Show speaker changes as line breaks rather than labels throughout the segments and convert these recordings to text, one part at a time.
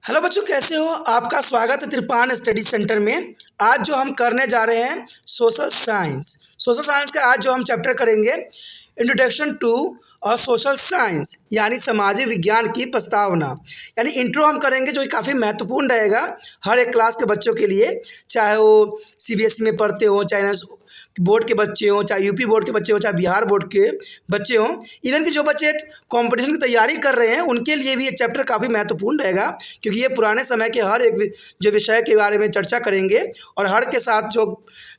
Hello बच्चों, कैसे हो? आपका स्वागत है त्रिपान स्टडी सेंटर में। आज जो हम करने जा रहे हैं सोशल साइंस का आज जो हम चैप्टर करेंगे इंट्रोडक्शन टू और सोशल साइंस यानी सामाजिक विज्ञान की प्रस्तावना। यानी इंट्रो हम करेंगे जो कि काफ़ी महत्वपूर्ण रहेगा हर एक क्लास के बच्चों के लिए, चाहे वो सीबीएसई में पढ़ते हो, चाहे बोर्ड के बच्चे हों, चाहे यूपी बोर्ड के बच्चे हों, चाहे बिहार बोर्ड के बच्चे हों, इवन कि जो बच्चे कंपटीशन की तैयारी कर रहे हैं उनके लिए भी ये चैप्टर काफ़ी महत्वपूर्ण रहेगा, क्योंकि ये पुराने समय के हर एक जो विषय के बारे में चर्चा करेंगे और हर के साथ जो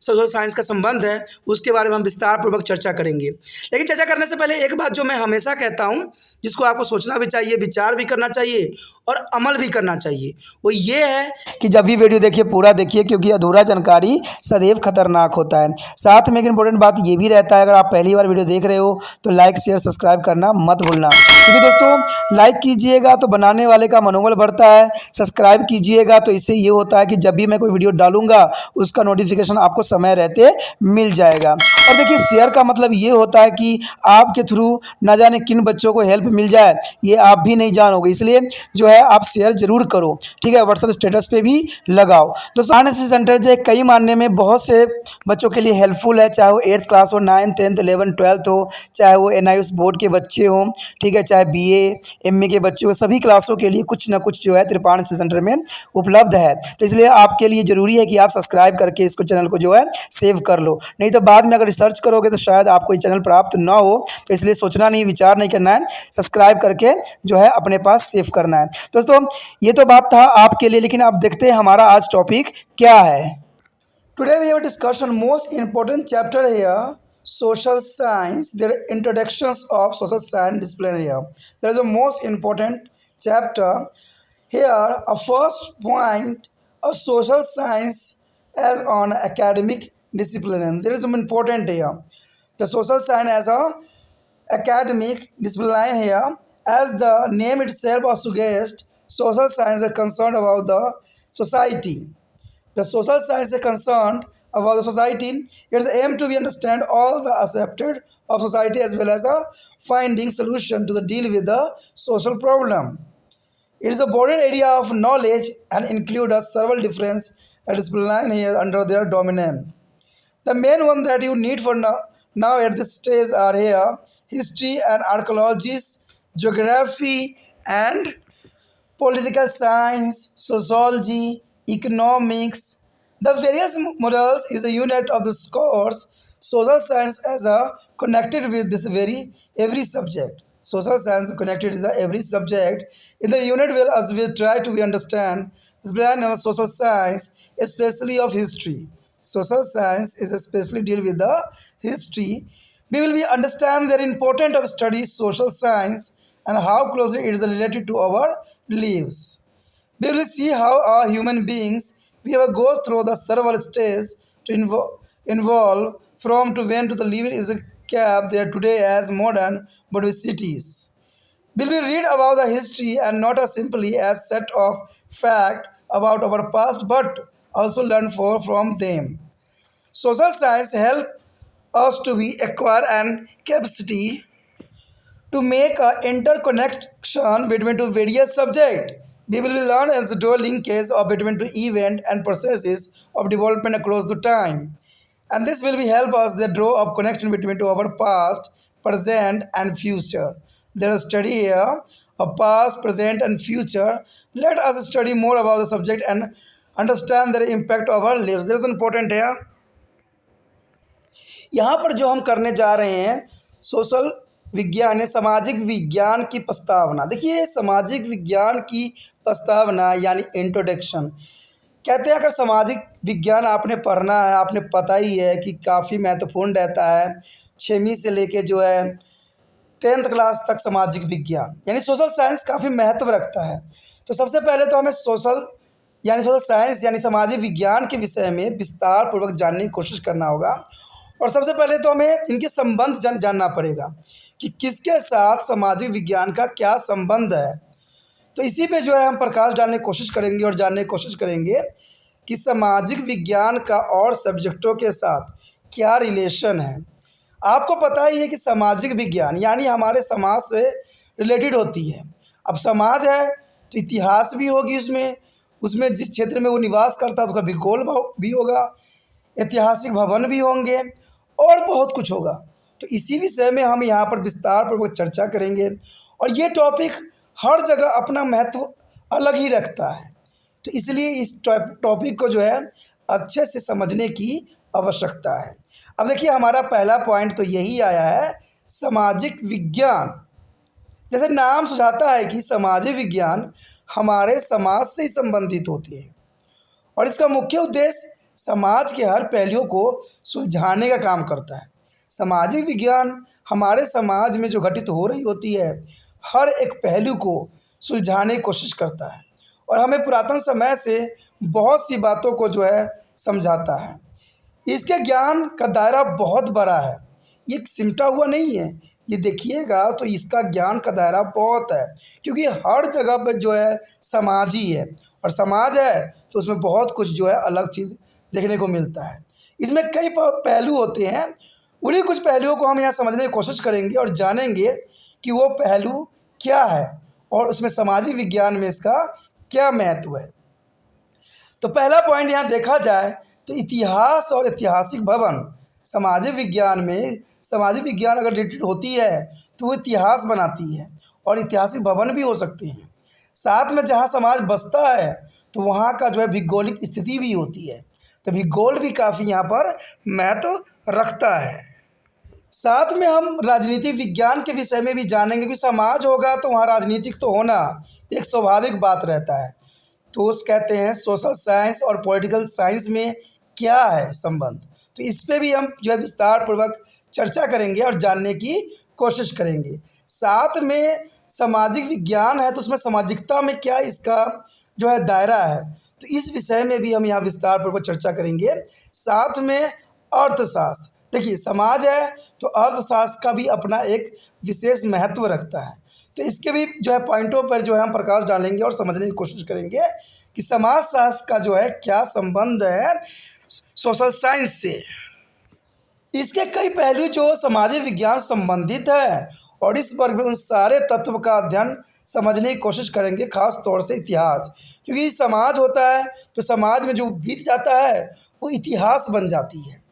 सोशल साइंस का संबंध है उसके बारे में हम विस्तार पूर्वक चर्चा करेंगे। लेकिन चर्चा करने से पहले एक बात जो मैं हमेशा कहता हूँ, जिसको आपको सोचना भी चाहिए, विचार भी करना चाहिए और अमल भी करना चाहिए, वो ये है कि जब भी वीडियो देखिए पूरा देखिए, क्योंकि अधूरा जानकारी सदैव खतरनाक होता है। साथ में एक इम्पोर्टेंट बात ये भी रहता है, अगर आप पहली बार वीडियो देख रहे हो तो लाइक शेयर सब्सक्राइब करना मत भूलना, क्योंकि दोस्तों लाइक कीजिएगा तो बनाने वाले का मनोबल बढ़ता है, सब्सक्राइब कीजिएगा तो इससे ये होता है कि जब भी मैं कोई वीडियो डालूंगा उसका नोटिफिकेशन आपको समय रहते मिल जाएगा। और देखिए, शेयर का मतलब ये होता है कि आपके थ्रू ना जाने किन बच्चों को हेल्प मिल जाए, ये आप भी नहीं जानोगे, इसलिए जो है आप शेयर जरूर करो, ठीक है। व्हाट्सएप स्टेटस पे भी लगाओ। दोस्तों एनएसएस सेंटर जो कई मानने में बहुत से बच्चों के लिए हेल्पफुल है, चाहे वो 8th क्लास हो, 9th 10th 11th 12th हो, चाहे वो एनआईएस बोर्ड के बच्चे हों, ठीक है, चाहे बीए एमए के बच्चे हो, सभी क्लासों के लिए कुछ ना कुछ जो है त्रिपान एनएसएस सेंटर में उपलब्ध है। तो इसलिए आपके लिए ज़रूरी है कि आप सब्सक्राइब करके इसको चैनल को जो है सेव कर लो, नहीं तो बाद में अगर रिसर्च करोगे तो शायद आपको ये चैनल प्राप्त ना हो। तो इसलिए सोचना नहीं, विचार नहीं करना है, सब्सक्राइब करके जो है अपने पास सेव करना है। दोस्तों ये तो बात था आपके लिए, लेकिन आप देखते हैं हमारा आज टॉपिक क्या है। Today we have a discussion most important chapter here, social science. There are introductions of social science discipline here. There is a most important chapter here. A first point of social science as on academic discipline. There is some important here. The social science as a academic discipline here, as the name itself suggests, social science is concerned about the society. The social science is concerned about the society. Its aim to be understand all the aspects of society as well as a finding solution to the deal with the social problem. It is a broad area of knowledge and include a several different disciplines here under their domain. The main one that you need for now at this stage are here: history and archaeology, geography and political science, sociology, economics. The various models is a unit of the course. Social science as a connected with this every subject. Social science connected with the every subject. In the unit will as we try to understand this branch of social science, especially of history. Social science is especially deal with the history. We will be understand the importance of study social science and how closely it is related to our lives. We will see how our human beings we have go through the several stages to involve from to when to the living is a cap there today as modern but with cities. We will read about the history and not as simply as set of fact about our past but also learn from them. Social science help us to be acquire and capacity to make an interconnection between two various subjects. We will learn as to draw linkage of between two events and processes of development across the time. And this will be help us the draw of connection between to our past, present and future. There is study here of past, present and future. Let us study more about the subject and understand the impact of our lives. There is important here. यहाँ पर जो हम करने जा रहे हैं social विज्ञान है, सामाजिक विज्ञान की प्रस्तावना। देखिए, सामाजिक विज्ञान की प्रस्तावना यानी इंट्रोडक्शन कहते हैं। अगर सामाजिक विज्ञान आपने पढ़ना है, आपने पता ही है कि काफ़ी महत्वपूर्ण रहता है। 6वीं से लेके जो है 10th क्लास तक सामाजिक विज्ञान यानी सोशल साइंस काफ़ी महत्व रखता है। तो सबसे पहले तो हमें सोशल साइंस यानी सामाजिक विज्ञान के विषय में विस्तार पूर्वक जानने की कोशिश करना होगा। और सबसे पहले तो हमें इनके संबंध जानना पड़ेगा कि किसके साथ सामाजिक विज्ञान का क्या संबंध है। तो इसी पे जो है हम प्रकाश डालने की कोशिश करेंगे और जानने की कोशिश करेंगे कि सामाजिक विज्ञान का और सब्जेक्टों के साथ क्या रिलेशन है। आपको पता ही है कि सामाजिक विज्ञान यानी हमारे समाज से रिलेटेड होती है। अब समाज है तो इतिहास भी होगी उसमें, उसमें जिस क्षेत्र में वो निवास करता है उसका भूगोल भी होगा, ऐतिहासिक भवन भी होंगे और बहुत कुछ होगा। तो इसी विषय में हम यहाँ पर विस्तार पूर्वक चर्चा करेंगे और ये टॉपिक हर जगह अपना महत्व अलग ही रखता है। तो इसलिए इस टॉपिक को जो है अच्छे से समझने की आवश्यकता है। अब देखिए हमारा पहला पॉइंट तो यही आया है, सामाजिक विज्ञान। जैसे नाम सुझाता है कि सामाजिक विज्ञान हमारे समाज से ही संबंधित होती है और इसका मुख्य उद्देश्य समाज के हर पहलुओं को सुलझाने का काम करता है। सामाजिक विज्ञान हमारे समाज में जो घटित हो रही होती है हर एक पहलू को सुलझाने की कोशिश करता है और हमें पुरातन समय से बहुत सी बातों को जो है समझाता है। इसके ज्ञान का दायरा बहुत बड़ा है, ये सिमटा हुआ नहीं है। ये देखिएगा तो इसका ज्ञान का दायरा बहुत है, क्योंकि हर जगह पर जो है समाज ही है और समाज है तो उसमें बहुत कुछ जो है अलग चीज़ देखने को मिलता है। इसमें कई पहलू होते हैं, उन्हीं कुछ पहलुओं को हम यहाँ समझने की कोशिश करेंगे और जानेंगे कि वो पहलू क्या है और उसमें सामाजिक विज्ञान में इसका क्या महत्व है। तो पहला पॉइंट यहाँ देखा जाए तो इतिहास और ऐतिहासिक भवन। सामाजिक विज्ञान में सामाजिक विज्ञान अगर रिलेटेड होती है तो वो इतिहास बनाती है और ऐतिहासिक भवन भी हो सकते हैं। साथ में जहाँ समाज बसता है तो वहाँ का जो है भौगोलिक स्थिति भी होती है, तो भूगोल भी काफ़ी यहाँ पर महत्व रखता है। साथ में हम राजनीतिक विज्ञान के विषय में भी जानेंगे कि समाज होगा तो वहाँ राजनीतिक तो होना एक स्वाभाविक बात रहता है। तो उस कहते हैं सोशल साइंस और पॉलिटिकल साइंस में क्या है संबंध, तो इस पे भी हम जो है विस्तार पूर्वक चर्चा करेंगे और जानने की कोशिश करेंगे। साथ में सामाजिक विज्ञान है तो उसमें सामाजिकता में क्या इसका जो है दायरा है, तो इस विषय में भी हम यहाँ विस्तार पूर्वक चर्चा करेंगे। साथ में अर्थशास्त्र, देखिए समाज है तो अर्थशास्त्र का भी अपना एक विशेष महत्व रखता है, तो इसके भी जो है पॉइंटों पर जो है हम प्रकाश डालेंगे और समझने की कोशिश करेंगे कि समाजशास्त्र का जो है क्या संबंध है सोशल साइंस से। इसके कई पहलू जो सामाजिक विज्ञान संबंधित है और इस वर्ग में उन सारे तत्व का अध्ययन समझने की कोशिश करेंगे, खास तौर से इतिहास, क्योंकि समाज होता है तो समाज में जो बीत जाता है वो इतिहास बन जाती है।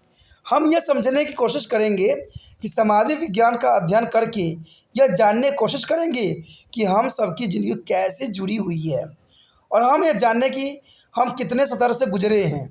हम ये समझने की कोशिश करेंगे कि सामाजिक विज्ञान का अध्ययन करके यह जानने की कोशिश करेंगे कि हम सबकी ज़िंदगी कैसे जुड़ी हुई है और हम ये जानने की हम कितने स्तर से गुजरे हैं।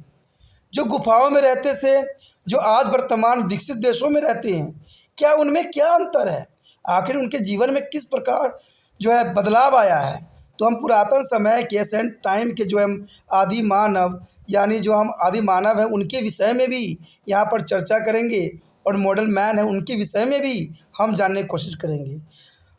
जो गुफाओं में रहते थे, जो आज वर्तमान विकसित देशों में रहते हैं, क्या उनमें क्या अंतर है, आखिर उनके जीवन में किस प्रकार जो है बदलाव आया है। तो हम पुरातन समय के एंशिएंट टाइम के जो हम आदि मानव यानी जो हम आदि मानव हैं उनके विषय में भी यहाँ पर चर्चा करेंगे और मॉडल मैन है उनके विषय में भी हम जानने की कोशिश करेंगे।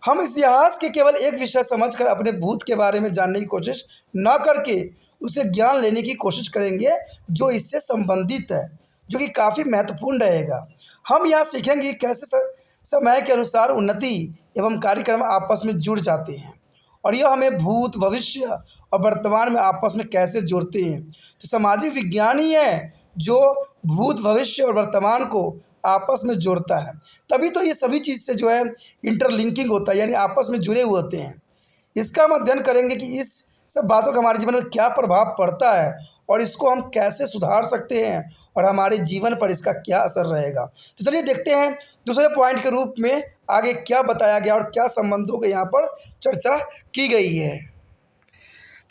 हम इतिहास के केवल एक विषय समझकर अपने भूत के बारे में जानने की कोशिश न करके उसे ज्ञान लेने की कोशिश करेंगे जो इससे संबंधित है, जो कि काफ़ी महत्वपूर्ण रहेगा। हम यहाँ सीखेंगे कि कैसे समय के अनुसार उन्नति एवं कार्यक्रम आपस में जुड़ जाते हैं और यह हमें भूत, भविष्य और वर्तमान में आपस में कैसे जोड़ते हैं। तो सामाजिक विज्ञान ही है जो भूत, भविष्य और वर्तमान को आपस में जोड़ता है, तभी तो ये सभी चीज़ से जो है इंटरलिंकिंग होता है, यानी आपस में जुड़े हुए होते हैं। इसका हम अध्ययन करेंगे कि इस सब बातों का हमारे जीवन में क्या प्रभाव पड़ता है और इसको हम कैसे सुधार सकते हैं और हमारे जीवन पर इसका क्या असर रहेगा। तो चलिए देखते हैं दूसरे पॉइंट के रूप में आगे क्या बताया गया और क्या संबंधों के यहाँ पर चर्चा की गई है।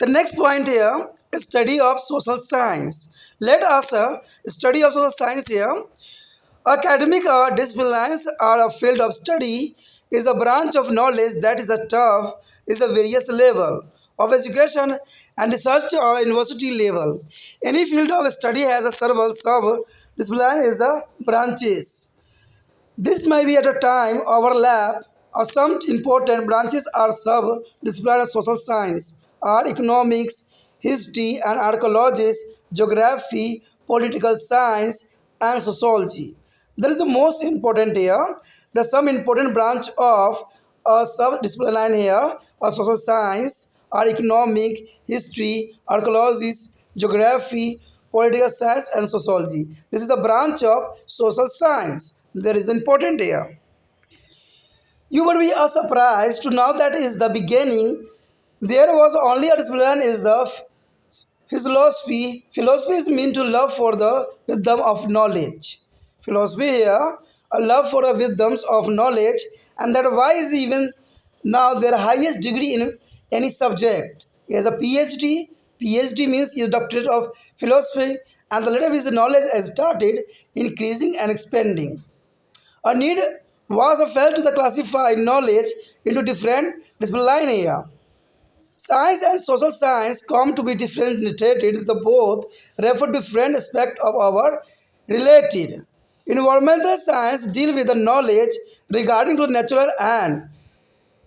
The next point here is study of social science. Let us study of social science here. Academic disciplines are a field of study, is a branch of knowledge that is a tough, is a various level of education and research or university level. Any field of study has a several sub-discipline is a branches. This may be at a time overlap or some important branches are sub-discipline of social science are economics, history and archaeology, geography, political science and sociology. There is the most important here. The some important branch of a sub-discipline here of social science are economic, history, archaeology, geography, political science and sociology. This is a branch of social science. There is important here. You would be surprised to know that is the beginning There was only a discipline is the philosophy. Philosophy is mean to love for the wisdom of knowledge. Philosophy here, a love for the wisdoms of knowledge, and that why is even now their highest degree in any subject. He has a PhD. PhD means he is doctorate of philosophy, and the level of his knowledge has started increasing and expanding. A need was felt to the classify knowledge into different disciplines here. Science and social science come to be differentiated. The both refer to different aspects of our related. Environmental science deal with the knowledge regarding to the natural and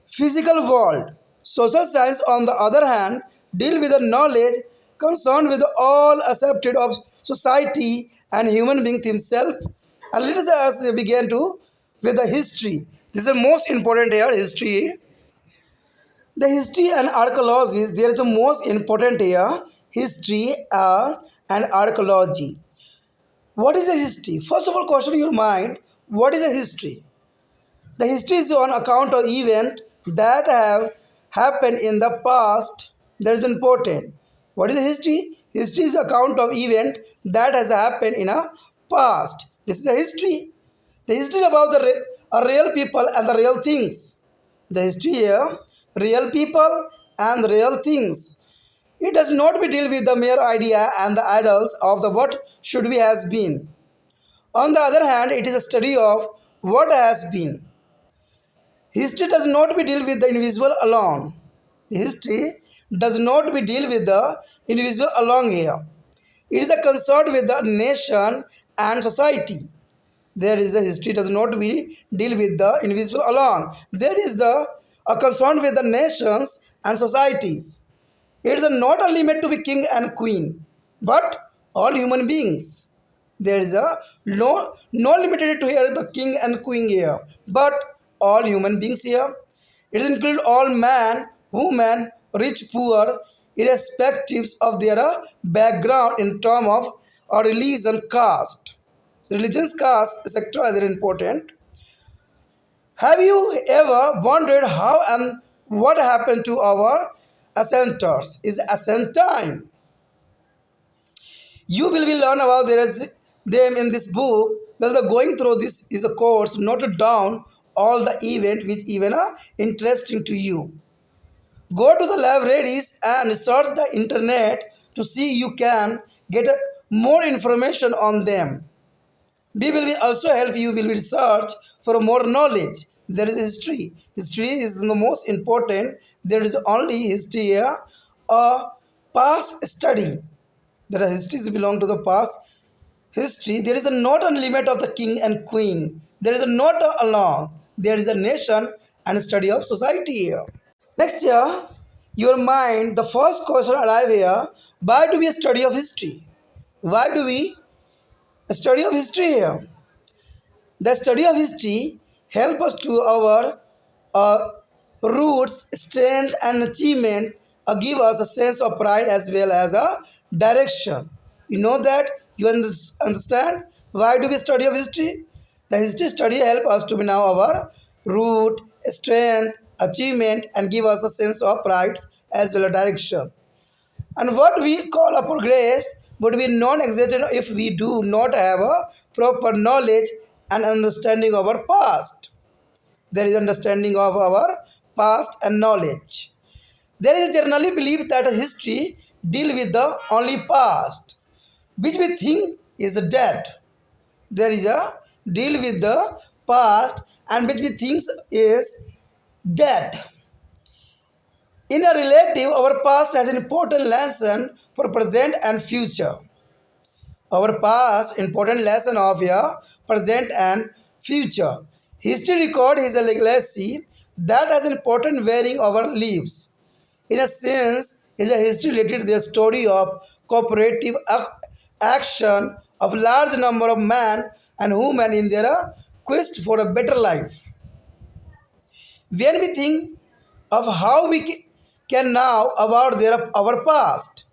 physical world. Social science, on the other hand, deal with the knowledge concerned with all aspects of society and human being himself. And let us begin to with the history. This is the most important here, history. The history and archaeology, there is the most important here, history and archaeology. What is a history? First of all, question your mind, what is a history? The history is on account of event that have happened in the past. That is important. What is a history? History is account of event that has happened in a past. This is a history. The history about the real people and the real things. The history here, real people and real things. It does not be deal with the mere idea and the idols of the what should be has been. On the other hand, it is a study of what has been. History does not be deal with the individual alone. History does not be deal with the individual alone here. It is a concern with the nation and society. There is a history does not be deal with the individual alone. There is the a concern with the nations and societies. It is not a limit to be king and queen, but all human beings. There is a no limited to here the king and queen here, but all human beings here. It is include all man, woman, rich, poor, irrespective of their background in term of or religion, caste. Religions, caste, etc. are very important. Have you ever wondered how and what happened to our ancestors? Is ascent time. You will be learn about them in this book. Well, the going through this is a course. Note down all the event which even are interesting to you. Go to the libraries and search the internet to see you can get more information on them. We will be also help you will research for more knowledge. There is history. History is the most important. There is only history here, a past study. There are histories belong to the past. History, there is a not a limit of the king and queen. There is a not a law. There is a nation and a study of society here. Next year, your mind, the first question arrive here, why do we study of history? Why do we study of history here? The study of history help us to our roots, strength and achievement, give us a sense of pride as well as a direction. You know that? You understand? Why do we study of history? The history study help us to be now our root, strength, achievement and give us a sense of pride as well as direction. And what we call a progress would be non-existent if we do not have a proper knowledge and understanding of our past. There is understanding of our past and knowledge. There is generally belief that history deal with the only past, which we think is dead. There is a deal with the past and which we think is dead. In a relative, our past has an important lesson for present and future. Our past important lesson of your present and future. History record is a legacy that has an important bearing our lives. In a sense, is a history related to the story of cooperative action of large number of men and women in their quest for a better life. When we think of how we can now about our past,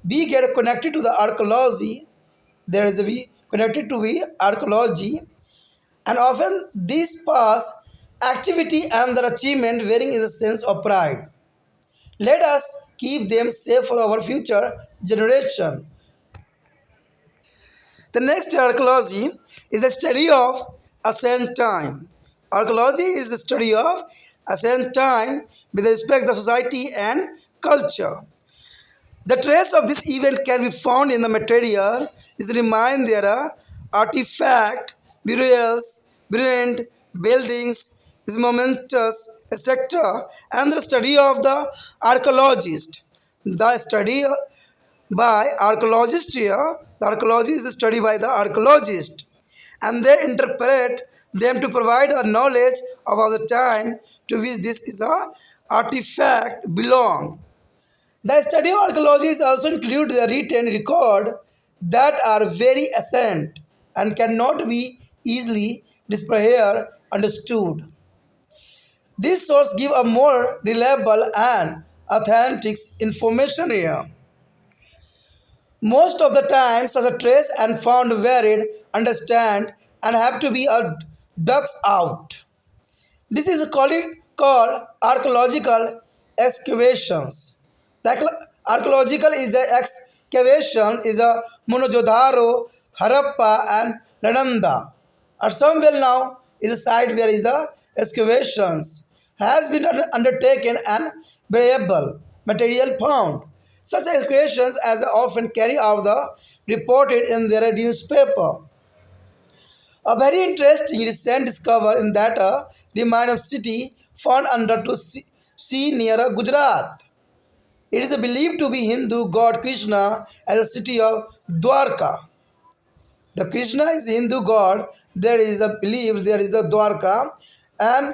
we get connected to the archaeology. There is a we connected to the archaeology, and often this past activity and the achievement wearing is a sense of pride. Let us keep them safe for our future generation. The next archaeology is the study of ancient time. Archaeology is the study of ancient time with respect to society and culture. The trace of this event can be found in the material is remain there are artifact, burials, brilliant buildings, is momentous, etc. And the study of the archaeologist. The study by archaeologist here, the archaeology is the study by the archaeologist, and they interpret them to provide a knowledge about the time to which this is a artifact belong. The study of archaeology is also include the written record that are very ancient and cannot be easily displayed here understood. These sources give a more reliable and authentic information here. Most of the time, such a trace and found varied, understand, and have to be a dug out. This is called archaeological excavations. The archaeological is a excavation is a Mohenjo-daro, Harappa, and Ladanda. At some well now is a site where is the excavations has been undertaken and variable material found. Such excavations as often carry out the reported in their newspaper. A very interesting recent discovery in that a remain of city found under to sea near Gujarat. It is believed to be Hindu god Krishna as a city of Dwarka. The Krishna is Hindu god. There is a belief there is a Dwarka, and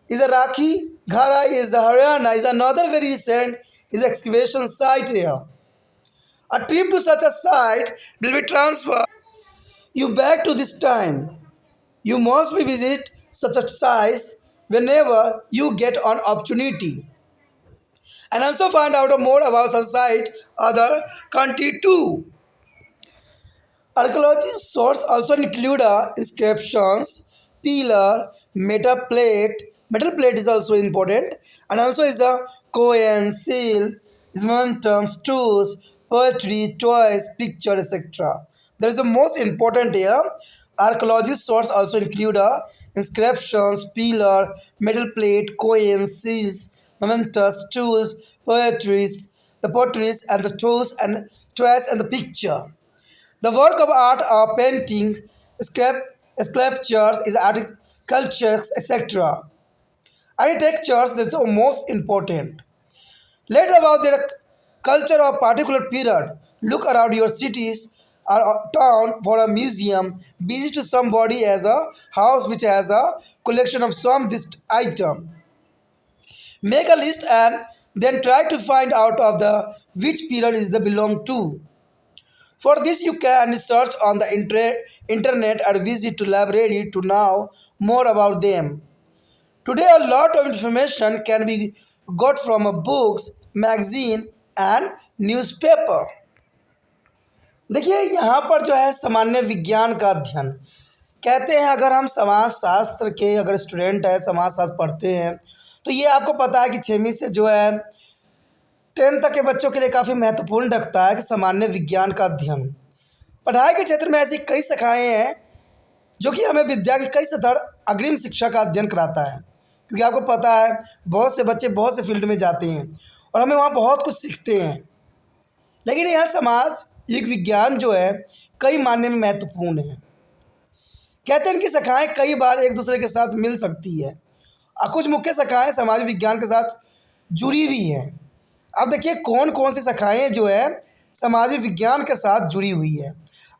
is a Rakhi Ghara is a Haryana is another very recent is excavation site here. A trip to such a site will be transferred you back to this time. You must be visit such a site whenever you get an opportunity, and also find out more about such site other country too. Archaeology sources also include inscriptions, pillar, metal plate. Metal plate is also important, and also is a coin, seal, is mountains, tools, poetry, toys, picture, etc. There is the most important here. Archaeology sources also include inscriptions, pillar, metal plate, coins, seals, mementos, tools, poetries, the potteries, and the tools and toys and the picture. The work of art are painting, sculptures, is agriculture, etc. Architectures is the most important. Learn about their culture of particular period. Look around your cities or town for a museum. Visit somebody as a house which has a collection of some this item. Make a list and then try to find out of the which period is the belong to. For this, you can search on the internet or visit to library to know more about them. Today, a lot of information can be got from a books, magazine and newspaper. देखिए यहाँ पर जो है सामान्य विज्ञान का अध्ययन कहते हैं। अगर हम समाज शास्त्र के अगर स्टूडेंट है, समाज शास्त्र पढ़ते हैं, तो ये आपको पता है कि 6वीं से जो है 10th तक के बच्चों के लिए काफ़ी महत्वपूर्ण रखता है कि सामान्य विज्ञान का अध्ययन। पढ़ाई के क्षेत्र में ऐसी कई शाखाएँ हैं जो कि हमें विद्या के कई स्तर अग्रिम शिक्षा का अध्ययन कराता है, क्योंकि आपको पता है बहुत से बच्चे बहुत से फील्ड में जाते हैं और हमें वहाँ बहुत कुछ सीखते हैं। लेकिन यह समाज एक विज्ञान जो है कई मायने में महत्वपूर्ण है। कहते हैं इनकी शाखाएँ कई बार एक दूसरे के साथ मिल सकती है और कुछ मुख्य शाखाएँ समाज विज्ञान के साथ जुड़ी हुई हैं। अब देखिए कौन कौन सी शाखाएँ जो है सामाजिक विज्ञान के साथ जुड़ी हुई है।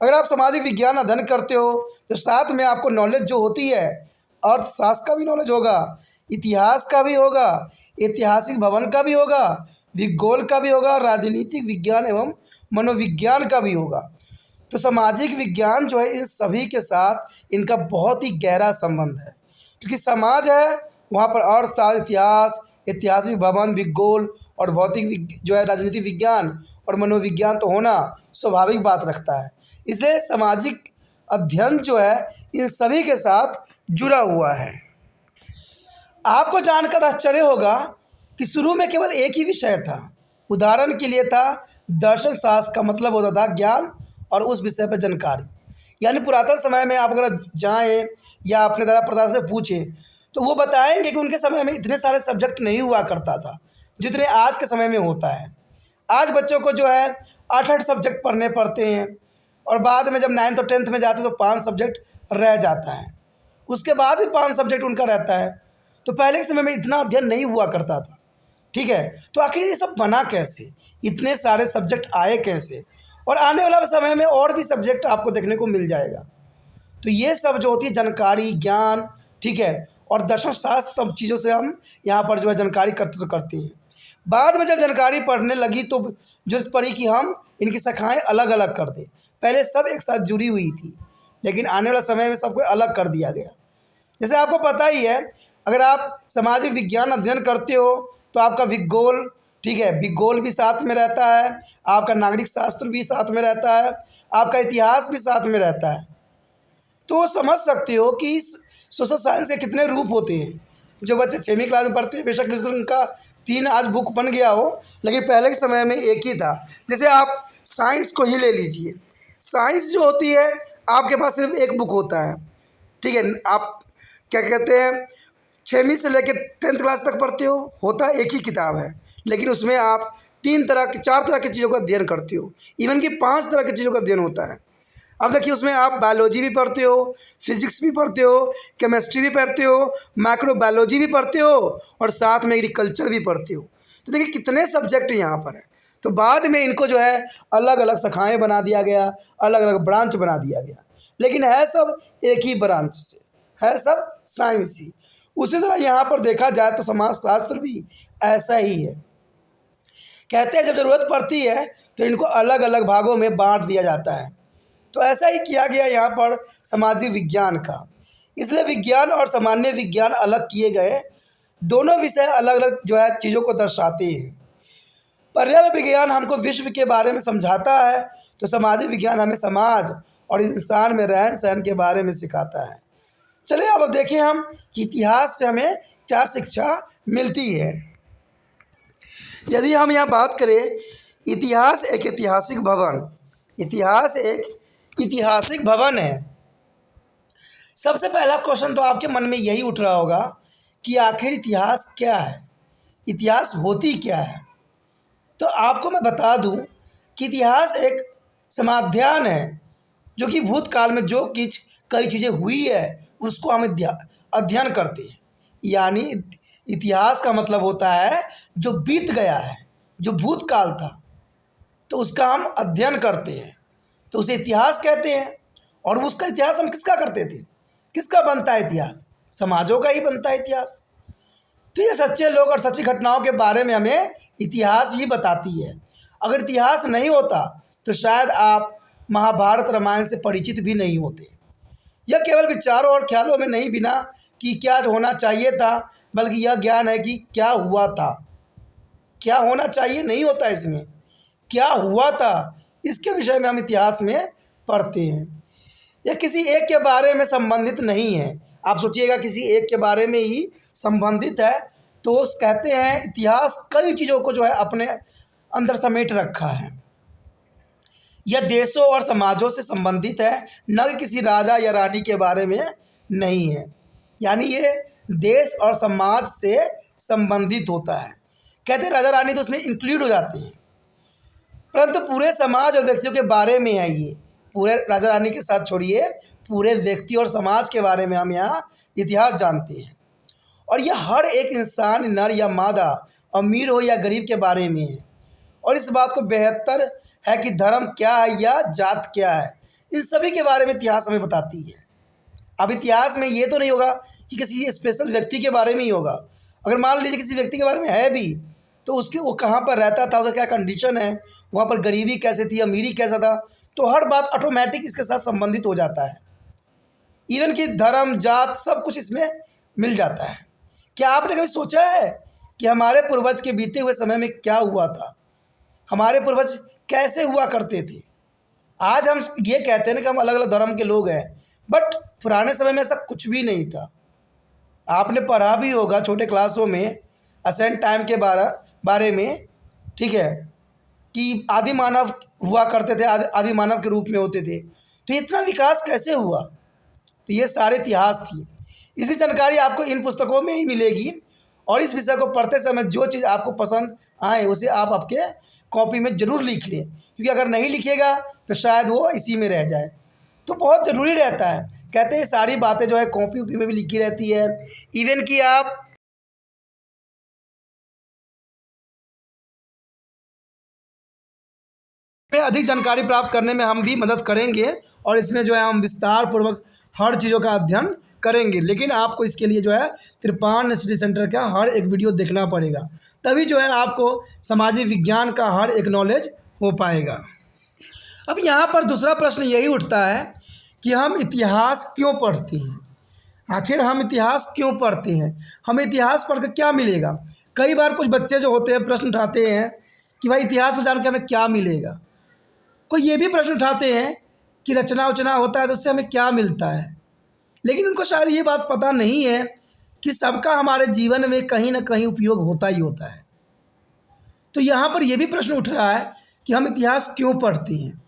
अगर आप सामाजिक विज्ञान अध्ययन करते हो तो साथ में आपको नॉलेज जो होती है अर्थशास्त्र का भी नॉलेज होगा, इतिहास का भी होगा, ऐतिहासिक भवन का भी होगा, भूगोल का भी होगा, राजनीतिक विज्ञान एवं मनोविज्ञान का भी होगा। तो सामाजिक विज्ञान जो है इन सभी के साथ इनका बहुत ही गहरा संबंध है, क्योंकि समाज है वहाँ पर अर्थशास्त्र, इतिहास, ऐतिहासिक भवन, भूगोल और भौतिक जो है राजनीतिक विज्ञान और मनोविज्ञान तो होना स्वाभाविक बात रखता है। इसलिए सामाजिक अध्ययन जो है इन सभी के साथ जुड़ा हुआ है। आपको जानकर आश्चर्य होगा कि शुरू में केवल एक ही विषय था। उदाहरण के लिए था दर्शन शास्त्र, का मतलब होता था ज्ञान और उस विषय पर जानकारी। यानी पुरातन समय में आप अगर जाएं या अपने दादा परदादा से पूछें तो वो बताएंगे कि उनके समय में इतने सारे सब्जेक्ट नहीं हुआ करता था जितने आज के समय में होता है। आज बच्चों को जो है 8-8 सब्जेक्ट पढ़ने पड़ते हैं और बाद में जब 9th और 10th में जाते हैं तो 5 सब्जेक्ट रह जाता है, उसके बाद भी 5 सब्जेक्ट उनका रहता है। तो पहले के समय में इतना अध्ययन नहीं हुआ करता था। ठीक है, तो आखिर ये सब बना कैसे, इतने सारे सब्जेक्ट आए कैसे, और आने वाला समय में और भी सब्जेक्ट आपको देखने को मिल जाएगा। तो ये सब जो होती है जानकारी, ज्ञान, ठीक है, और दर्शन शास्त्र, सब चीज़ों से हम यहाँ पर जो है जानकारी एकत्र करते हैं। बाद में जब जानकारी पढ़ने लगी तो जरूरत पड़ी कि हम इनकी शाखाएँ अलग अलग कर दें। पहले सब एक साथ जुड़ी हुई थी, लेकिन आने वाला समय में सबको अलग कर दिया गया। जैसे आपको पता ही है, अगर आप सामाजिक विज्ञान अध्ययन करते हो तो आपका भूगोल, ठीक है, भूगोल भी साथ में रहता है, आपका नागरिक शास्त्र भी साथ में रहता है, आपका इतिहास भी साथ में रहता है। तो वो समझ सकते हो कि सोशल साइंस के कितने रूप होते हैं। जो बच्चे 6वीं क्लास में पढ़ते हैं, बेशक बिल्कुल उनका 3 आज बुक बन गया हो, लेकिन पहले के समय में एक ही था। जैसे आप साइंस को ही ले लीजिए, साइंस जो होती है आपके पास सिर्फ एक बुक होता है। ठीक है, आप क्या कहते हैं 6वीं से लेकर 10th क्लास तक पढ़ते हो, होता एक ही किताब है, लेकिन उसमें आप 4 तरह की चीज़ों का अध्ययन करते हो, इवन कि 5 तरह की चीज़ों का अध्ययन होता है। अब देखिए, उसमें आप बायोलॉजी भी पढ़ते हो, फिजिक्स भी पढ़ते हो, केमिस्ट्री भी पढ़ते हो, माइक्रोबायोलॉजी भी पढ़ते हो, और साथ में एग्रीकल्चर भी पढ़ते हो। तो देखिए कितने सब्जेक्ट यहाँ पर हैं। तो बाद में इनको जो है अलग अलग शाखाएँ बना दिया गया, अलग अलग ब्रांच बना दिया गया, लेकिन है सब एक ही ब्रांच से, है सब साइंस ही। उसी तरह यहाँ पर देखा जाए तो समाजशास्त्र भी ऐसा ही है। कहते हैं जब ज़रूरत पड़ती है तो इनको अलग अलग भागों में बांट दिया जाता है। तो ऐसा ही किया गया यहाँ पर सामाजिक विज्ञान का। इसलिए विज्ञान और सामान्य विज्ञान अलग किए गए, दोनों विषय अलग अलग जो है चीज़ों को दर्शाते हैं। पर्यावरण विज्ञान हमको विश्व के बारे में समझाता है, तो सामाजिक विज्ञान हमें समाज और इंसान में रहन सहन के बारे में सिखाता है। चलिए अब देखें हम कि इतिहास से हमें क्या शिक्षा मिलती है। यदि हम यहाँ बात करें, इतिहास एक ऐतिहासिक भवन, इतिहास एक ऐतिहासिक भवन है। सबसे पहला क्वेश्चन तो आपके मन में यही उठ रहा होगा कि आखिर इतिहास क्या है, इतिहास होती क्या है। तो आपको मैं बता दूं कि इतिहास एक समाधान है, जो कि भूतकाल में जो कई चीज़ें हुई है उसको हम अध्ययन करते हैं। यानी इतिहास का मतलब होता है जो बीत गया है, जो भूतकाल था, तो उसका हम अध्ययन करते हैं, तो उसे इतिहास कहते हैं। और उसका इतिहास हम किसका करते थे, किसका बनता है इतिहास, समाजों का ही बनता है इतिहास। तो ये सच्चे लोग और सच्ची घटनाओं के बारे में हमें इतिहास ही बताती है। अगर इतिहास नहीं होता तो शायद आप महाभारत रामायण से परिचित भी नहीं होते। यह केवल विचारों और ख्यालों में नहीं बिना कि क्या होना चाहिए था, बल्कि यह ज्ञान है कि क्या हुआ था। क्या होना चाहिए नहीं होता इसमें, क्या हुआ था, इसके विषय में हम इतिहास में पढ़ते हैं। यह किसी एक के बारे में संबंधित नहीं है। आप सोचिएगा किसी एक के बारे में ही संबंधित है, तो कहते हैं इतिहास कई चीज़ों को जो है अपने अंदर समेट रखा है। यह देशों और समाजों से संबंधित है, न कि किसी राजा या रानी के बारे में नहीं है। यानी ये देश और समाज से संबंधित होता है। कहते हैं राजा रानी तो उसमें इंक्लूड हो जाते हैं, परंतु पूरे समाज और व्यक्तियों के बारे में है। ये पूरे राजा रानी के साथ छोड़िए, पूरे व्यक्ति और समाज के बारे में हम यहाँ इतिहास जानते हैं। और यह हर एक इंसान, नर या मादा, अमीर हो या गरीब के बारे में है। और इस बात को बेहतर है कि धर्म क्या है या जात क्या है, इन सभी के बारे में इतिहास हमें बताती है। अब इतिहास में ये तो नहीं होगा कि किसी स्पेशल व्यक्ति के बारे में ही होगा। अगर मान लीजिए किसी व्यक्ति के बारे में है भी, तो उसके वो कहाँ पर रहता था, उसका क्या कंडीशन है, वहाँ पर गरीबी कैसे थी, अमीरी कैसा था, तो हर बात ऑटोमेटिक इसके साथ संबंधित हो जाता है। इवन कि धर्म, जात, सब कुछ इसमें मिल जाता है। क्या आपने कभी सोचा है कि हमारे पूर्वज के बीते हुए समय में क्या हुआ था, हमारे पूर्वज कैसे हुआ करते थे? आज हम ये कहते हैं ना कि हम अलग अलग धर्म के लोग हैं, बट पुराने समय में ऐसा कुछ भी नहीं था। आपने पढ़ा भी होगा छोटे क्लासों में, असेंट टाइम के बारे में, ठीक है, कि आदि मानव हुआ करते थे, आदि मानव के रूप में होते थे, तो इतना विकास कैसे हुआ, तो ये सारे इतिहास थी। इसी जानकारी आपको इन पुस्तकों में ही मिलेगी और इस विषय को पढ़ते समय जो चीज़ आपको पसंद आए उसे आप आपके कॉपी में ज़रूर लिख लें, क्योंकि अगर नहीं लिखिएगा तो शायद वो इसी में रह जाए। तो बहुत ज़रूरी रहता है, कहते हैं सारी बातें जो है कॉपी उपी में भी लिखी रहती है। इवन कि आप में अधिक जानकारी प्राप्त करने में हम भी मदद करेंगे और इसमें जो है हम विस्तार पूर्वक हर चीज़ों का अध्ययन करेंगे। लेकिन आपको इसके लिए जो है त्रिपान स्टडी सेंटर का हर एक वीडियो देखना पड़ेगा, तभी जो है आपको सामाजिक विज्ञान का हर एक नॉलेज हो पाएगा। अब यहाँ पर दूसरा प्रश्न यही उठता है कि हम इतिहास क्यों पढ़ते हैं। आखिर हम इतिहास क्यों पढ़ते हैं, हमें इतिहास पढ़ कर क्या मिलेगा। कई बार कुछ बच्चे जो होते हैं प्रश्न उठाते हैं कि भाई इतिहास को जान के हमें क्या मिलेगा। कोई ये भी प्रश्न उठाते हैं कि रचना उचना होता है तो उससे हमें क्या मिलता है। लेकिन उनको शायद ये बात पता नहीं है कि सबका हमारे जीवन में कहीं ना कहीं उपयोग होता ही होता है। तो यहाँ पर यह भी प्रश्न उठ रहा है कि हम इतिहास क्यों पढ़ते हैं।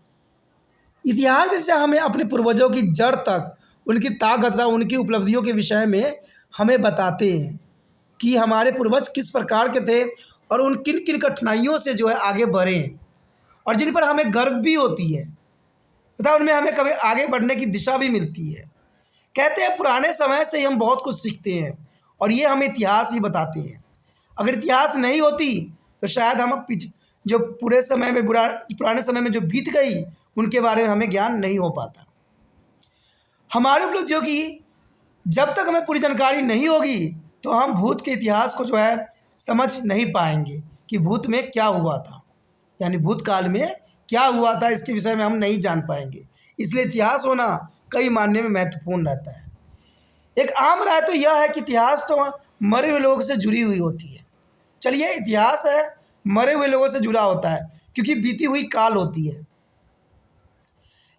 इतिहास जैसे हमें अपने पूर्वजों की जड़ तक, उनकी ताकत, उनकी उपलब्धियों के विषय में हमें बताते हैं कि हमारे पूर्वज किस प्रकार के थे और उन किन किन कठिनाइयों से जो है आगे बढ़े और जिन पर हमें गर्व भी होती है तथा उनमें हमें कभी आगे बढ़ने की दिशा भी मिलती है। कहते हैं पुराने समय से ही हम बहुत कुछ सीखते हैं और ये हमें इतिहास ही बताते हैं। अगर इतिहास नहीं होती तो शायद हम जो पुराने समय में जो बीत गई उनके बारे में हमें ज्ञान नहीं हो पाता। हमारे उपलब्धियों की जब तक हमें पूरी जानकारी नहीं होगी तो हम भूत के इतिहास को जो है समझ नहीं पाएंगे कि भूत में क्या हुआ था, यानी भूतकाल में क्या हुआ था, इसके विषय में हम नहीं जान पाएंगे। इसलिए इतिहास होना कई मायने में महत्वपूर्ण रहता है। एक आम राय तो यह है कि इतिहास तो मरे हुए लोगों से जुड़ी हुई होती है। चलिए, इतिहास है मरे हुए लोगों से जुड़ा होता है क्योंकि बीती हुई काल होती है,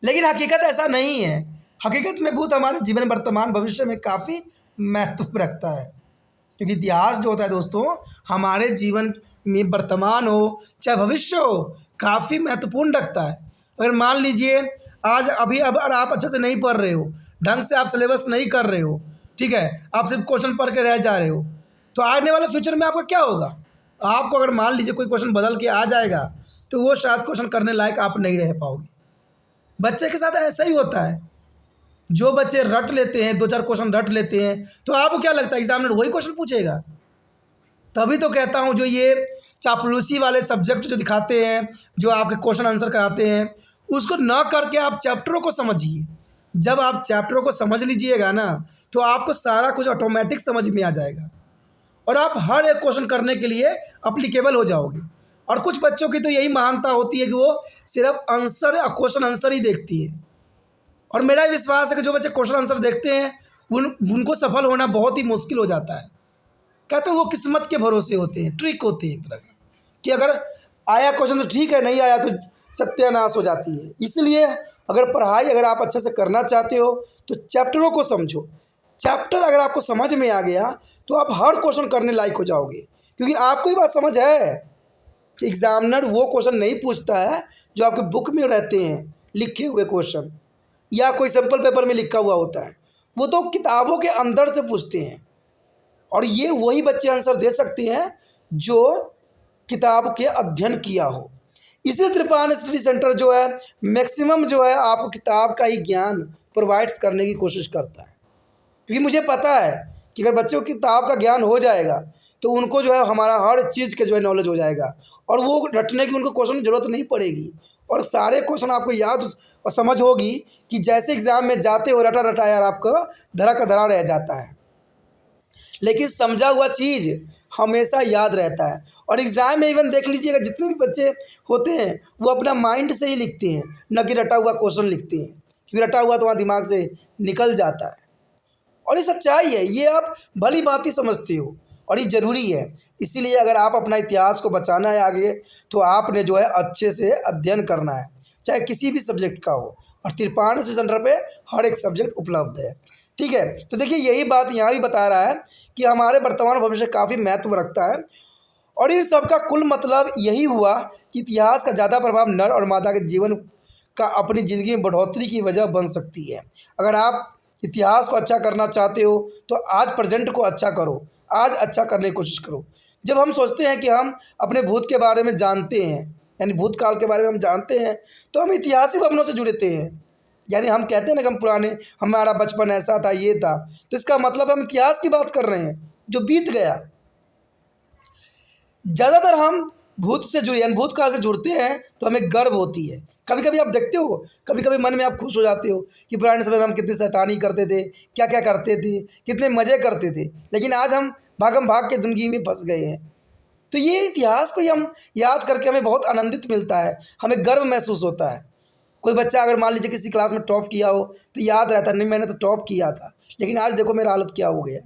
लेकिन हकीकत ऐसा नहीं है। हकीकत में भूत हमारे जीवन, वर्तमान, भविष्य में काफ़ी महत्व रखता है, क्योंकि इतिहास जो होता है दोस्तों हमारे जीवन में वर्तमान हो चाहे भविष्य हो काफ़ी महत्वपूर्ण रखता है। अगर मान लीजिए आज अभी अब आप अच्छे से नहीं पढ़ रहे हो, ढंग से आप सिलेबस नहीं कर रहे हो, ठीक है, आप सिर्फ क्वेश्चन पढ़ के रह जा रहे हो, तो आने वाले फ्यूचर में आपका क्या होगा। आपको अगर मान लीजिए कोई क्वेश्चन बदल के आ जाएगा तो वो शायद क्वेश्चन करने लायक आप नहीं रह पाओगे। बच्चे के साथ ऐसा ही होता है। जो बच्चे रट लेते हैं, 2-4 क्वेश्चन रट लेते हैं, तो आपको क्या लगता है एग्जामिनर वही क्वेश्चन पूछेगा। तभी तो कहता हूँ जो ये चापलूसी वाले सब्जेक्ट जो दिखाते हैं, जो आपके क्वेश्चन आंसर कराते हैं, उसको न करके आप चैप्टरों को समझिए। जब आप चैप्टरों को समझ लीजिएगा ना तो आपको सारा कुछ ऑटोमेटिक समझ में आ जाएगा और आप हर एक क्वेश्चन करने के लिए अप्लीकेबल हो जाओगे। और कुछ बच्चों की तो यही महानता होती है कि वो सिर्फ आंसर, क्वेश्चन आंसर ही देखती है। और मेरा विश्वास है कि जो बच्चे क्वेश्चन आंसर देखते हैं उनको सफल होना बहुत ही मुश्किल हो जाता है। कहते हैं वो किस्मत के भरोसे होते हैं, ट्रिक होते हैं एक तरह का, कि अगर आया क्वेश्चन तो ठीक है, नहीं आया तो सत्यानाश हो जाती है। इसलिए अगर आप अच्छे से करना चाहते हो तो चैप्टरों को समझो। चैप्टर अगर आपको समझ में आ गया तो आप हर क्वेश्चन करने लायक हो जाओगे, क्योंकि आपको ही बात समझ है कि एग्जामिनर वो क्वेश्चन नहीं पूछता है जो आपके बुक में रहते हैं लिखे हुए क्वेश्चन या कोई सिंपल पेपर में लिखा हुआ होता है, वो तो किताबों के अंदर से पूछते हैं। और ये वही बच्चे आंसर दे सकते हैं जो किताब के अध्ययन किया हो। इसलिए त्रिपान स्टडी सेंटर जो है मैक्सिमम जो है आपको किताब का ही ज्ञान प्रोवाइड्स करने की कोशिश करता है, क्योंकि मुझे पता है कि अगर बच्चों को किताब का ज्ञान हो जाएगा तो उनको जो है हमारा हर चीज़ के जो है नॉलेज हो जाएगा और वो रटने की उनको क्वेश्चन की ज़रूरत नहीं पड़ेगी और सारे क्वेश्चन आपको याद और समझ होगी कि जैसे एग्ज़ाम में जाते हो रटा रटा यार आपको धरा का धरा रह जाता है, लेकिन समझा हुआ चीज़ हमेशा याद रहता है। और एग्ज़ाम में इवन देख लीजिएगा जितने भी बच्चे होते हैं वो अपना माइंड से ही लिखते हैं, न कि रटा हुआ क्वेश्चन लिखते हैं, क्योंकि रटा हुआ तो वहाँ दिमाग से निकल जाता है। और ये सच्चाई है, ये आप भली भांति समझते हो और ये ज़रूरी है। इसीलिए अगर आप अपना इतिहास को बचाना है आगे तो आपने जो है अच्छे से अध्ययन करना है, चाहे किसी भी सब्जेक्ट का हो। और त्रिपान स्टडी सेंटर पे हर एक सब्जेक्ट उपलब्ध है, ठीक है। तो देखिए यही बात यहाँ भी बता रहा है कि हमारे वर्तमान भविष्य काफ़ी महत्व रखता है। और इन सब का कुल मतलब यही हुआ कि इतिहास का ज़्यादा प्रभाव नर और मादा के जीवन का अपनी ज़िंदगी में बढ़ोतरी की वजह बन सकती है। अगर आप इतिहास को अच्छा करना चाहते हो तो आज प्रेजेंट को अच्छा करो, आज अच्छा करने की कोशिश करो। जब हम सोचते हैं कि हम अपने भूत के बारे में जानते हैं, यानी भूतकाल के बारे में हम जानते हैं, तो हम ऐतिहासिक घटनाओं से जुड़ते हैं। यानी हम कहते हैं ना कि हम पुराने, हमारा बचपन ऐसा था, ये था, तो इसका मतलब हम इतिहास की बात कर रहे हैं जो बीत गया। ज़्यादातर हम भूत से जुड़े यानी भूतकाल से जुड़ते हैं तो हमें गर्व होती है। कभी कभी आप देखते हो, कभी कभी मन में आप खुश हो जाते हो कि पुराने समय में हम कितनी शैतानी करते थे, क्या क्या करते थे, कितने मज़े करते थे, लेकिन आज हम भागम भाग के ज़िंदगी में फंस गए हैं। तो ये इतिहास को ही हम याद करके हमें बहुत आनंदित मिलता है, हमें गर्व महसूस होता है। कोई बच्चा अगर मान लीजिए किसी क्लास में टॉप किया हो तो याद रहता है, नहीं मैंने तो टॉप किया था, लेकिन आज देखो मेरा हालत क्या हो गया।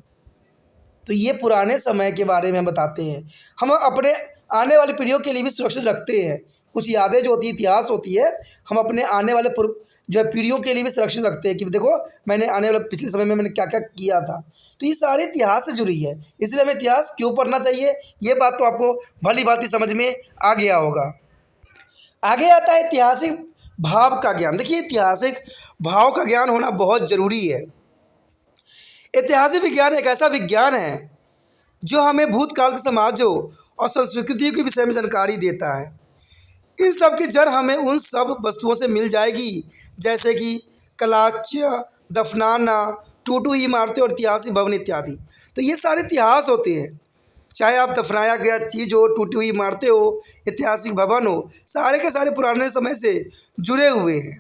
तो ये पुराने समय के बारे में बताते हैं। हम अपने आने वाली पीढ़ियों के लिए भी सुरक्षित रखते हैं। कुछ यादें जो होती है, इतिहास होती है, हम अपने आने वाले जो है पीढ़ियों के लिए भी सुरक्षित रखते हैं कि देखो मैंने आने वाले पिछले समय में मैंने क्या क्या किया था। तो ये सारे इतिहास से जुड़ी है, इसलिए हमें इतिहास क्यों पढ़ना चाहिए, ये बात तो आपको भली भांति समझ में आ गया होगा। आगे आता है ऐतिहासिक भाव का ज्ञान। देखिए, ऐतिहासिक भाव का ज्ञान होना बहुत ज़रूरी है। ऐतिहासिक विज्ञान एक ऐसा विज्ञान है जो हमें भूतकाल के समाजों और संस्कृतियों के विषय में जानकारी देता है। इन सब की जड़ हमें उन सब वस्तुओं से मिल जाएगी जैसे कि कलाच्य, दफनाना, टूटी हुई इमारतें और ऐतिहासिक भवन इत्यादि। तो ये सारे इतिहास होते हैं, चाहे आप दफनाया गया चीज़ हो, टूटी हुई इमारतें हो, ऐतिहासिक भवन हो, सारे के सारे पुराने समय से जुड़े हुए हैं।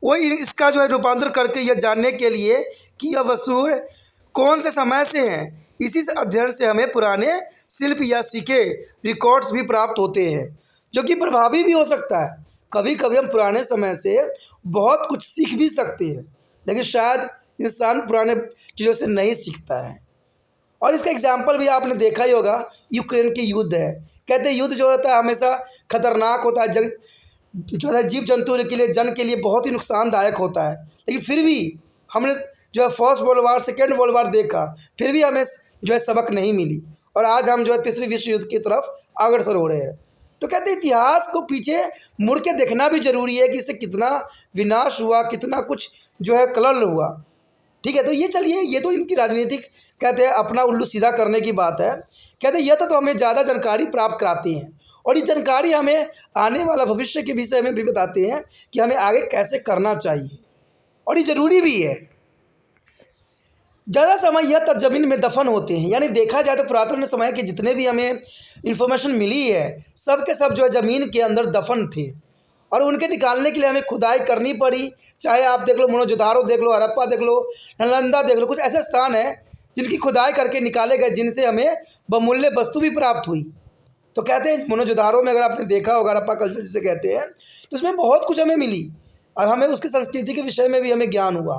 वो इसका जो है रूपांतर करके यह जानने के लिए कि यह वस्तुएं कौन से समय से हैं, इसी से अध्ययन से हमें पुराने शिल्प या सिक्के, रिकॉर्ड्स भी प्राप्त होते हैं, जो कि प्रभावी भी हो सकता है। कभी कभी हम पुराने समय से बहुत कुछ सीख भी सकते हैं, लेकिन शायद इंसान पुराने चीज़ों से नहीं सीखता है। और इसका एग्जाम्पल भी आपने देखा ही होगा, यूक्रेन की युद्ध है। कहते हैं युद्ध जो होता है हमेशा खतरनाक होता है, जंग जो है जीव जंतु के लिए, जन के लिए बहुत ही नुकसानदायक होता है। लेकिन फिर भी हमने जो है first world war, second world war देखा, फिर भी हमें जो है सबक नहीं मिली, और आज हम जो है तीसरे विश्व युद्ध की तरफ अग्रसर हो रहे हैं। तो कहते हैं इतिहास को पीछे मुड़ के देखना भी जरूरी है कि इससे कितना विनाश हुआ, कितना कुछ जो है कलल हुआ। ठीक है, तो ये चलिए, ये तो इनकी राजनीतिक कहते हैं अपना उल्लू सीधा करने की बात है। कहते हैं यह तो हमें ज़्यादा जानकारी प्राप्त कराते हैं, और ये जानकारी हमें आने वाला भविष्य के विषय में भी बताते हैं कि हमें आगे कैसे करना चाहिए, और ये ज़रूरी भी है। ज़्यादा समय यह तक ज़मीन में दफन होते हैं, यानी देखा जाए तो पुरातन समय के जितने भी हमें इन्फॉर्मेशन मिली है, सब के सब जो है ज़मीन के अंदर दफन थे, और उनके निकालने के लिए हमें खुदाई करनी पड़ी। चाहे आप देख लो मोहनजोदड़ो देख लो, हड़प्पा देख लो, नालंदा देख लो, कुछ ऐसे स्थान हैं जिनकी खुदाई करके निकाले गए, जिनसे हमें बहुमूल्य वस्तु भी प्राप्त हुई। तो कहते हैं मोहनजोदड़ो में अगर आपने देखा होगा, हड़प्पा कल्चर जिसे कहते हैं, तो उसमें बहुत कुछ हमें मिली, और हमें उसकी संस्कृति के विषय में भी हमें ज्ञान हुआ।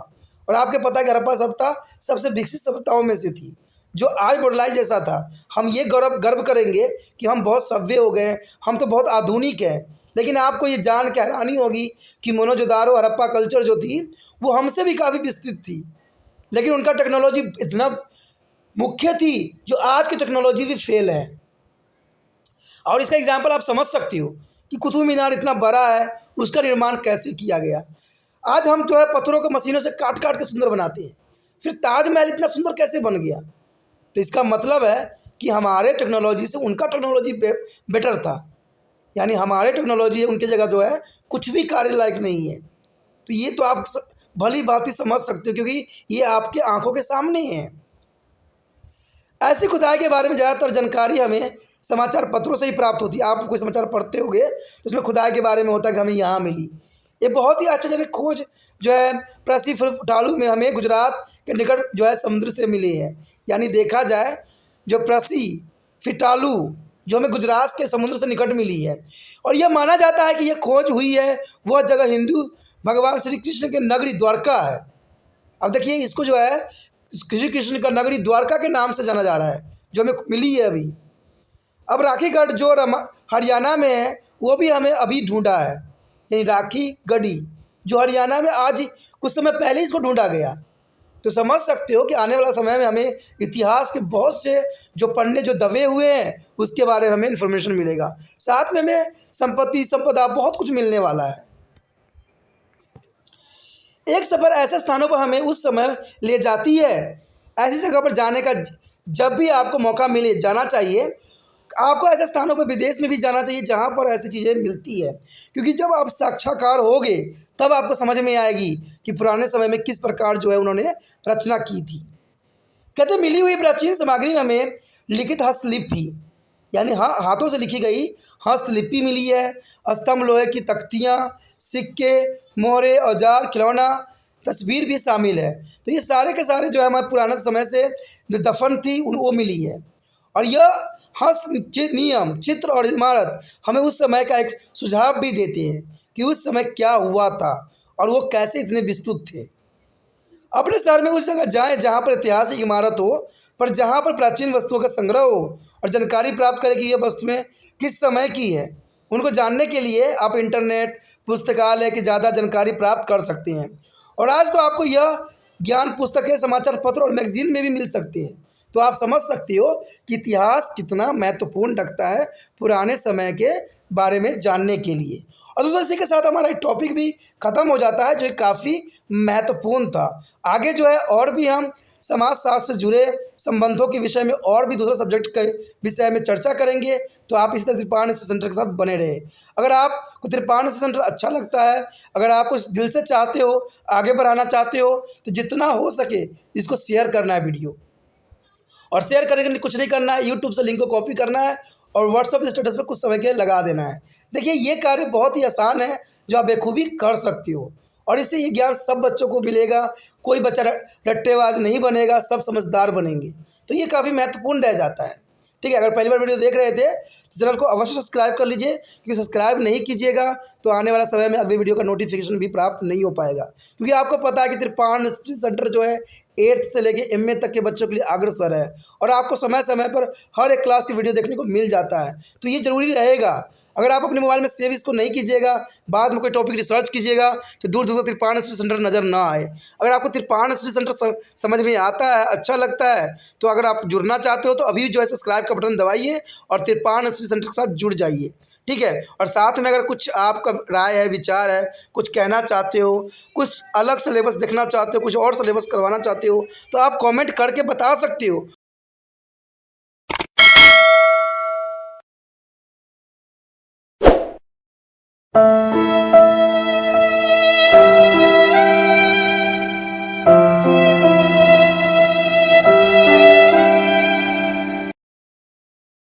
और आपके पता है कि हड़प्पा सभ्यता सबसे विकसित सभ्यताओं में से थी, जो आज मॉडर्नाइज जैसा था। हम ये गर्व करेंगे कि हम बहुत सभ्य हो गए, हम तो बहुत आधुनिक हैं, लेकिन आपको ये जान के हैरानी होगी कि मोहनजोदड़ो, हड़प्पा कल्चर जो थी वो हमसे भी काफ़ी विस्तृत थी, लेकिन उनका टेक्नोलॉजी इतना मुख्य थी जो आज की टेक्नोलॉजी भी फेल है। और इसका एग्जाम्पल आप समझ सकती हो कि कुतुब मीनार इतना बड़ा है, उसका निर्माण कैसे किया गया। आज हम जो है पत्थरों को मशीनों से काट काट के सुंदर बनाते हैं, फिर ताजमहल इतना सुंदर कैसे बन गया। तो इसका मतलब है कि हमारे टेक्नोलॉजी से उनका टेक्नोलॉजी बेटर था, यानी हमारे टेक्नोलॉजी उनकी जगह जो है कुछ भी कार्य लायक नहीं है। तो ये तो आप भली भांति समझ सकते हो, क्योंकि ये आपके आंखों के सामने है। ऐसी खुदाई के बारे में ज़्यादातर जानकारी हमें समाचार पत्रों से ही प्राप्त होती है। आप कोई समाचार पढ़ते होंगे तो उसमें खुदाई के बारे में होता है कि हमें यहाँ मिली। ये बहुत ही आश्चर्यजनक खोज जो है प्रसी फिटालू में हमें गुजरात के निकट जो है समुद्र से मिली है। यानी देखा जाए जो प्रसी फिटालू जो हमें गुजरात के समुद्र से निकट मिली है, और यह माना जाता है कि यह खोज हुई है वह जगह हिंदू भगवान श्री कृष्ण के नगरी द्वारका है। अब देखिए, इसको जो है श्री कृष्ण का नगरी द्वारका के नाम से जाना जा रहा है, जो हमें मिली है अभी। अब राखीगढ़ जो हरियाणा में है वो भी हमें अभी ढूंढा है, यानी राखी गढ़ी जो हरियाणा में आज कुछ समय पहले इसको ढूंढा गया। तो समझ सकते हो कि आने वाला समय में हमें इतिहास के बहुत से जो पन्ने जो दबे हुए हैं उसके बारे में हमें इन्फॉर्मेशन मिलेगा। साथ में हमें संपत्ति संपदा बहुत कुछ मिलने वाला है। एक सफ़र ऐसे स्थानों पर हमें उस समय ले जाती है, ऐसी जगह पर जाने का जब भी आपको मौका मिले जाना चाहिए। आपको ऐसे स्थानों पर विदेश में भी जाना चाहिए जहाँ पर ऐसी चीज़ें मिलती है, क्योंकि जब आप साक्षात्कार होगे तब आपको समझ में आएगी कि पुराने समय में किस प्रकार जो है उन्होंने रचना की थी। कहते मिली हुई प्राचीन सामग्री में हमें लिखित हस्तलिपि यानी हाथों से लिखी गई हस्तलिपि मिली है। स्तंभ, लोहे की तख्तियाँ, सिक्के, मोहरे, औजार, खिलौना, तस्वीर भी शामिल है। तो ये सारे के सारे जो है हमारे पुराने समय से जो दफन थी वो मिली है। और यह नियम, चित्र और इमारत हमें उस समय का एक सुझाव भी देते हैं कि उस समय क्या हुआ था और वो कैसे इतने विस्तृत थे। अपने शहर में उस जगह जाएं जहाँ पर ऐतिहासिक इमारत हो, पर जहाँ पर प्राचीन वस्तुओं का संग्रह हो और जानकारी प्राप्त करें कि यह वस्तुएं किस समय की है। उनको जानने के लिए आप इंटरनेट, पुस्तकालय की ज़्यादा जानकारी प्राप्त कर सकते हैं। और आज तो आपको यह ज्ञान पुस्तकें, समाचार पत्र और मैगजीन में भी मिल सकते हैं। तो आप समझ सकते हो कि इतिहास कितना महत्वपूर्ण रखता है पुराने समय के बारे में जानने के लिए। और दोस्तों इसी के साथ हमारा टॉपिक भी ख़त्म हो जाता है जो काफ़ी महत्वपूर्ण था। आगे जो है और भी हम समाजशास्त्र से जुड़े संबंधों के विषय में और भी दूसरा सब्जेक्ट के विषय में चर्चा करेंगे। तो आप इसी तरह त्रिपाण स्टडी सेंटर के साथ बने रहे। अगर आपको त्रिपाण स्टडी सेंटर अच्छा लगता है, अगर आप कुछ दिल से चाहते हो, आगे बढ़ाना चाहते हो, तो जितना हो सके इसको शेयर करना है वीडियो। और शेयर करने के लिए कुछ नहीं करना है, यूट्यूब से लिंक को कॉपी करना है और व्हाट्सएप स्टेटस पर कुछ समय के लिए लगा देना है। देखिए ये कार्य बहुत ही आसान है जो आप बेखूबी कर सकते हो और इससे ये ज्ञान सब बच्चों को मिलेगा। कोई बच्चा रट्टेबाज नहीं बनेगा, सब समझदार बनेंगे। तो ये काफ़ी महत्वपूर्ण रह जाता है। ठीक है, अगर पहली बार वीडियो देख रहे थे तो चैनल को अवश्य सब्सक्राइब कर लीजिए, क्योंकि सब्सक्राइब नहीं कीजिएगा तो आने वाला समय में अगली वीडियो का नोटिफिकेशन भी प्राप्त नहीं हो पाएगा। क्योंकि आपको पता है कि त्रिपाण स्टडी सेंटर जो है 8th से लेके MA तक के बच्चों के लिए अग्रसर है और आपको समय समय पर हर एक क्लास की वीडियो देखने को मिल जाता है। तो ये ज़रूरी रहेगा। अगर आप अपने मोबाइल में सेव इसको नहीं कीजिएगा, बाद में कोई टॉपिक रिसर्च कीजिएगा तो दूर दूर तक त्रिपाण स्टडी सेंटर नज़र ना आए। अगर आपको त्रिपाण स्टडी सेंटर समझ में आता है, अच्छा लगता है, तो अगर आप जुड़ना चाहते हो तो अभी जो है सब्सक्राइब का बटन दबाइए और त्रिपाण स्टडी सेंटर के साथ जुड़ जाइए। ठीक है, और साथ में अगर कुछ आपका राय है, विचार है, कुछ कहना चाहते हो, कुछ अलग सिलेबस देखना चाहते हो, कुछ और सिलेबस करवाना चाहते हो, तो आप कमेंट करके बता सकते हो